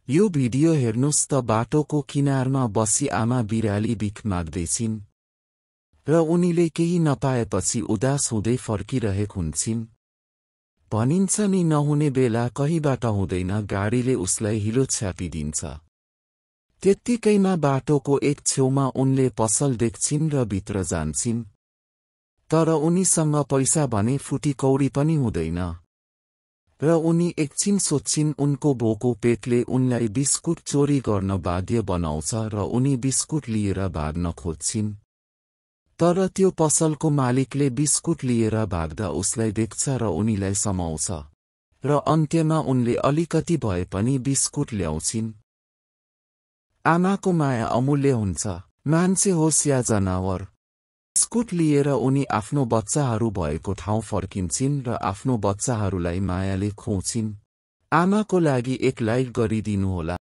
यो भिडियो हेर्नुस् त बाटोको किनारमा बसी आमा बिराली भिख माग्दैछिन् र उनीले केही नपाएपछि उदास हुँदै फर्किरहेक हुन्छिन्। भनिन्छ नि नहुने बेला कहीबाट हुँदैन, गाडीले उसलाई हिलो छ्यापिदिन्छ। त्यत्तिकैमा बाटोको एक छेउमा उनले पसल देख्छिन् र भित्र जान्छिन्। तर उनीसँग पैसा भने फुटी कौडी पनि हुँदैन र उनी एकछिन सोच्छिन्। उनको भोको पेटले उनलाई बिस्कुट चोरी गर्न बाध्य बनाउँछ र उनी बिस्कुट लिएर भाग्न खोज्छिन्। तर त्यो पसलको मालिकले बिस्कुट लिएर भाग्दा उसलाई देख्छ र उनीलाई समाउँछ र अन्त्यमा उनले अलिकति भए पनि बिस्कुट ल्याउँछिन्। आमाको माया अमूल्य हुन्छ, मान्छे होस् या जनावर। बिस्कुट लिएर उनी आफ्नो बच्चाहरू भएको ठाउँ फर्किन्छिन् र आफ्नो बच्चाहरूलाई मायाले खुवाउँछिन्। आमाको लागि एक लाइक गरिदिनुहोला।